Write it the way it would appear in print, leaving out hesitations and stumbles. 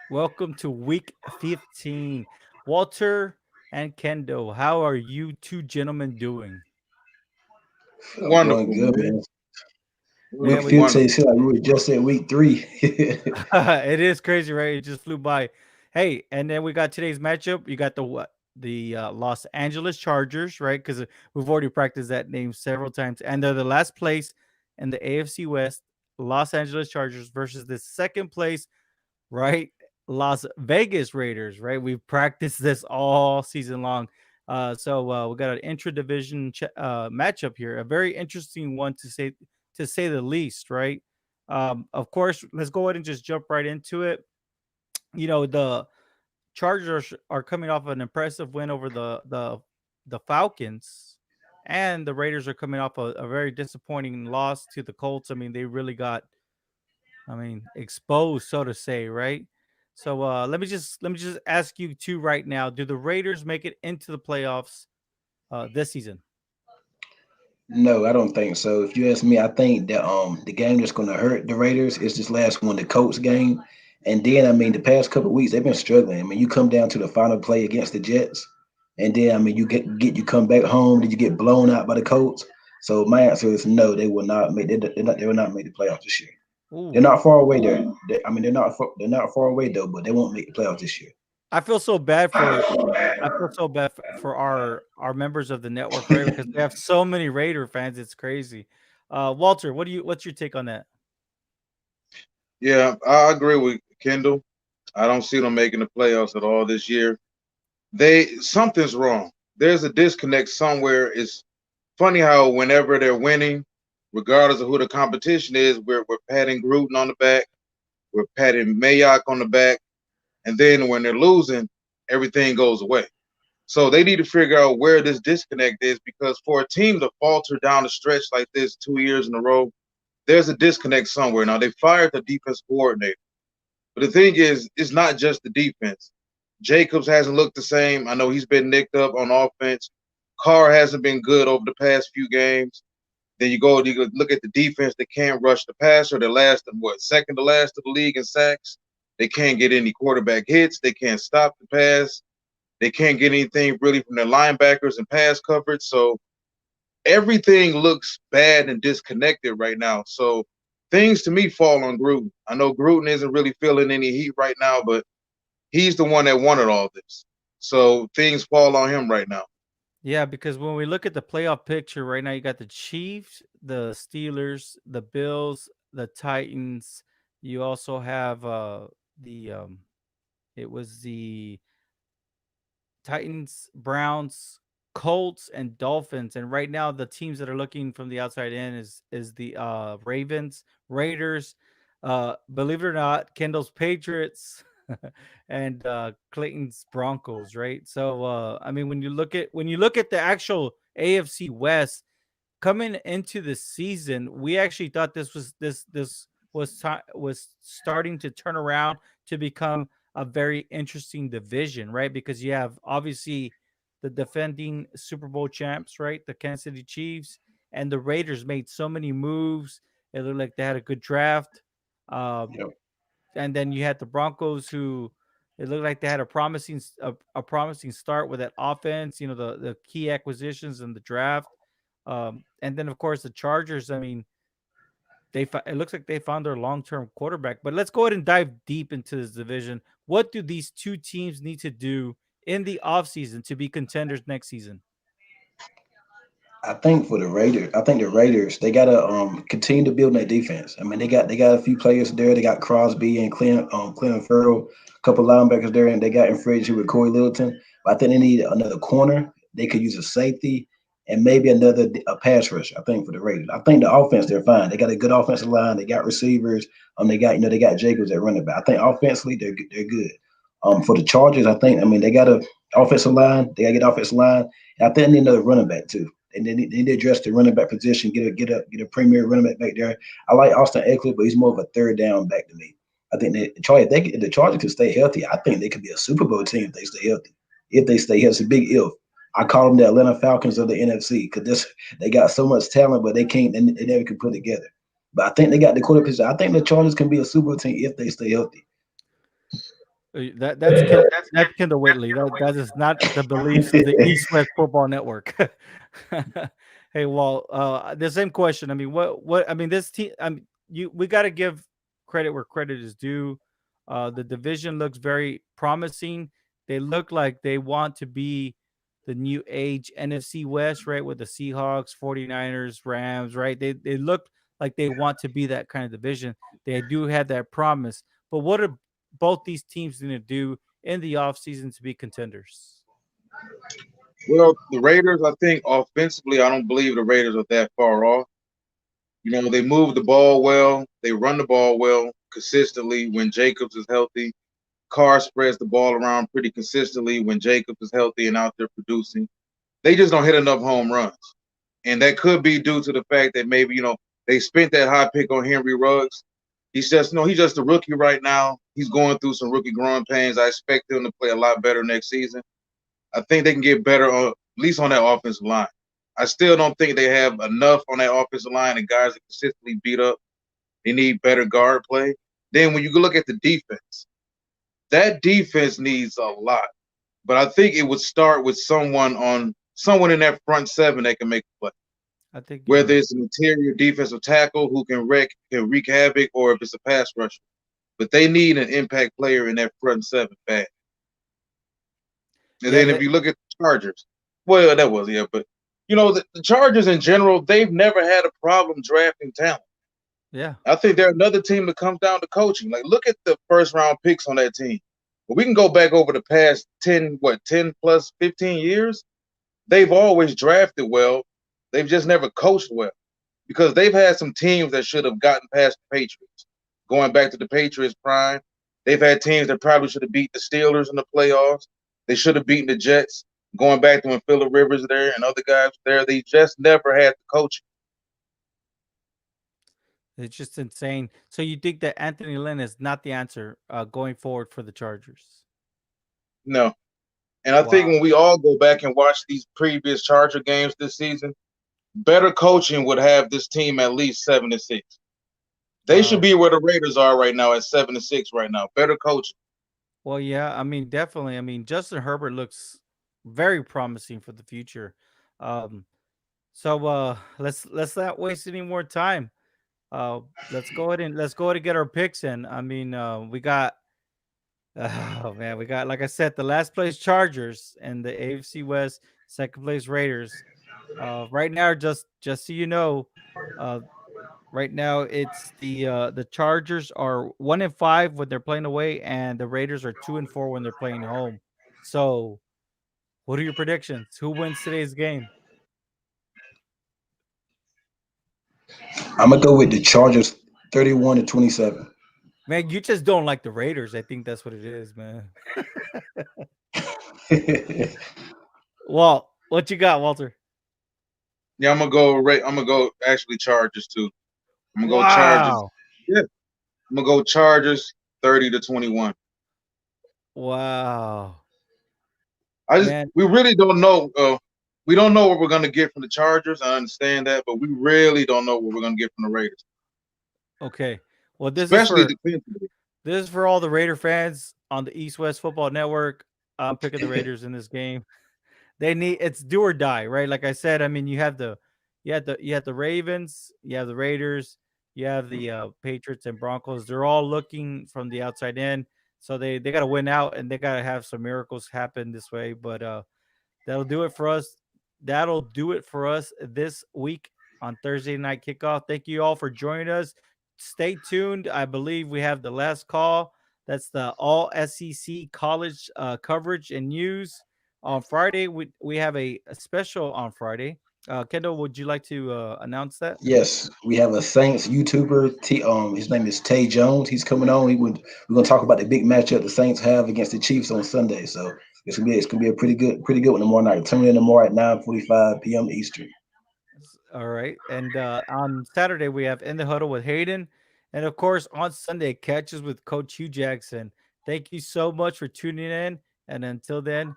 Welcome to week 15. Walter and Kendo, how are you two gentlemen doing? I'm doing Wonderful, good, man. man. Man, Week Wonderful, we 15, wonderful. see, like we were just at week 3. it is crazy, right? It just flew by. Hey, and then we got today's matchup. You got the what? The Los Angeles Chargers, right? Because we've already practiced that name several times, and they're the last place in the AFC West. Los Angeles Chargers versus the second place, right? Las Vegas Raiders, right? We've practiced this all season long. So we got an intra-division matchup here, a very interesting one to say the least, right? Of course, let's go ahead and just jump right into it. The Chargers are coming off an impressive win over the Falcons, and the Raiders are coming off a very disappointing loss to the Colts. I mean, they really got exposed, so to say, right? So let me just ask you two right now: do the Raiders make it into the playoffs this season? No, I don't think so. If you ask me, I think that the game that's going to hurt the Raiders is this last one, the Colts game. And then, I mean, the past couple of weeks they've been struggling. I mean, you come down to the final play against the Jets, and then I mean, you come back home, did you get blown out by the Colts? So my answer is no. They will not make. They will not make the playoffs this year. They're Ooh, not far away there. I mean, they're not far away though, but they won't make the playoffs this year. I feel so bad for I feel so bad for our members of the network, right? Because we have so many Raider fans, it's crazy. Walter, what's your take on that? Yeah, I agree with Kendall. I don't see them making the playoffs at all this year. Something's wrong. There's a disconnect somewhere. It's funny how whenever they're winning, regardless of who the competition is, we're patting Gruden on the back, we're patting Mayock on the back, and then when they're losing, everything goes away. So they need to figure out where this disconnect is because for a team to falter down the stretch like this 2 years in a row, there's a disconnect somewhere. Now they fired the defense coordinator, but the thing is, it's not just the defense. Jacobs hasn't looked the same. I know he's been nicked up on offense. Carr hasn't been good over the past few games. Then you look at the defense. They can't rush the passer. They're last, what, second to last of the league in sacks. They can't get any quarterback hits. They can't stop the pass. They can't get anything really from their linebackers and pass coverage. So everything looks bad and disconnected right now. So things to me fall on Gruden. I know Gruden isn't really feeling any heat right now, but he's the one that wanted all this. So things fall on him right now. Yeah, because when we look at the playoff picture right now, you got the Chiefs, the Steelers, the Bills, the Titans. You also have the it was the Titans, Browns, Colts, and Dolphins. And right now, the teams that are looking from the outside in is the Ravens, Raiders, believe it or not, Kendall's Patriots, and Clayton's Broncos. Right. So I mean, when you look at the actual AFC West coming into the season, we actually thought this was starting to turn around to become a very interesting division, right? Because you have obviously the defending Super Bowl champs, right? The Kansas City Chiefs and the Raiders made so many moves. It looked like they had a good draft. Um, Yep. and then you had the Broncos who it looked like they had a promising start with that offense, the key acquisitions in the draft. And then of course the Chargers, I mean, it looks like they found their long-term quarterback. But let's go ahead and dive deep into this division. What do these two teams need to do in the offseason to be contenders next season? I think the Raiders, they gotta continue to build their defense. I mean, they got a few players there. They got Crosby and Clinton Farrell, a couple linebackers there, and they got in free agency with Corey Littleton. But I think they need another corner. They could use a safety and maybe a pass rush. I think for the Raiders, I think the offense they're fine. They got a good offensive line. They got receivers. They got Jacobs at running back. I think offensively they're good. For the Chargers, I mean they got a offensive line. They got to get offensive line. And I think they need another running back too. And they need to address the running back position, get a premier running back there. I like Austin Eckler, but he's more of a third down back to me. I think if the Chargers could stay healthy, I think they could be a Super Bowl team if they stay healthy. If they stay healthy, it's a big if. I call them the Atlanta Falcons of the NFC because they got so much talent, but they never can put it together. But I think they got the quarterback position. I think the Chargers can be a Super Bowl team if they stay healthy. That's Kendall Whitley. That is not the beliefs of the East West Football Network. Hey, well, the same question. I mean, what? I mean, this team. I mean, we got to give credit where credit is due. The division looks very promising. They look like they want to be the new age NFC West, right? With the Seahawks, 49ers, Rams, right? They look like they want to be that kind of division. They do have that promise. But what are both these teams going to do in the offseason to be contenders? Well, the Raiders, I think offensively, I don't believe the Raiders are that far off. You know, they move the ball well, they run the ball well consistently when Jacobs is healthy. Carr spreads the ball around pretty consistently when Jacobs is healthy and out there producing. They just don't hit enough home runs. And that could be due to the fact that maybe, they spent that high pick on Henry Ruggs. He's just a rookie right now. He's going through some rookie growing pains. I expect him to play a lot better next season. I think they can get better, at least on that offensive line. I still don't think they have enough on that offensive line and guys that consistently beat up. They need better guard play. Then when you look at the defense, that defense needs a lot. But I think it would start with someone in that front seven that can make a play. I think you're Whether right. it's an interior defensive tackle who can wreak havoc, or if it's a pass rusher. But they need an impact player in that front seven bad. And Yeah, then if you look at the Chargers, well, that was, yeah, but the Chargers in general, they've never had a problem drafting talent. yeah. I think they're another team that comes down to coaching. Like, look at the first round picks on that team. But we can go back over the past 10 plus 15 years. They've always drafted well. They've just never coached well because they've had some teams that should have gotten past the Patriots. Going back to the Patriots prime, they've had teams that probably should have beat the Steelers in the playoffs. They should have beaten the Jets. Going back to when Phillip Rivers there and other guys there, they just never had the coaching. It's just insane. So you think that Anthony Lynn is not the answer going forward for the Chargers? No. And I think Wow. when we all go back and watch these previous Charger games this season, better coaching would have this team at least 7-6. They should Wow. be where the Raiders are right now at 7-6 right now. Better coaching. Well, yeah. I mean, definitely. I mean, Justin Herbert looks very promising for the future. Um, so let's not waste any more time. Uh, let's go ahead and get our picks in. I mean, we got oh man, we got like I said, the last place Chargers and the AFC West, second place Raiders. Right now, just so you know, uh, right now it's the Chargers are 1-5 when they're playing away, and the Raiders are 2-4 when they're playing home. So, what are your predictions? Who wins today's game? I'm gonna go with the Chargers 31-27. Man, you just don't like the Raiders. I think that's what it is, man. Well, what you got, Walter? Yeah, I'm gonna go actually Chargers too. I'm gonna go Chargers. Wow. Yeah, I'm gonna go Chargers 30-21. Wow. I just Man, we really don't know. We don't know what we're gonna get from the Chargers. I understand that, but we really don't know what we're gonna get from the Raiders, okay. Well, especially defensively. this is for all the Raider fans on the East West Football Network. I'm picking the Raiders in this game. They need it's do or die, right? Like I said, I mean, you have the Ravens, you have the Raiders, you have the Patriots and Broncos. They're all looking from the outside in, so they got to win out and they got to have some miracles happen this way. But that'll do it for us. That'll do it for us this week on Thursday night kickoff. Thank you all for joining us. Stay tuned. I believe we have the last call. That's the all SEC college coverage and news. On Friday, we have a special on Friday. Kendall, would you like to announce that? Yes, we have a Saints YouTuber. His name is Tay Jones. He's coming on. We're gonna talk about the big matchup the Saints have against the Chiefs on Sunday. So it's gonna be a pretty good one tomorrow night. Tune in tomorrow at 9:45 p.m. Eastern. All right. And on Saturday, we have In the Huddle with Hayden. And of course, on Sunday, Catches with Coach Hugh Jackson. Thank you so much for tuning in. And until then,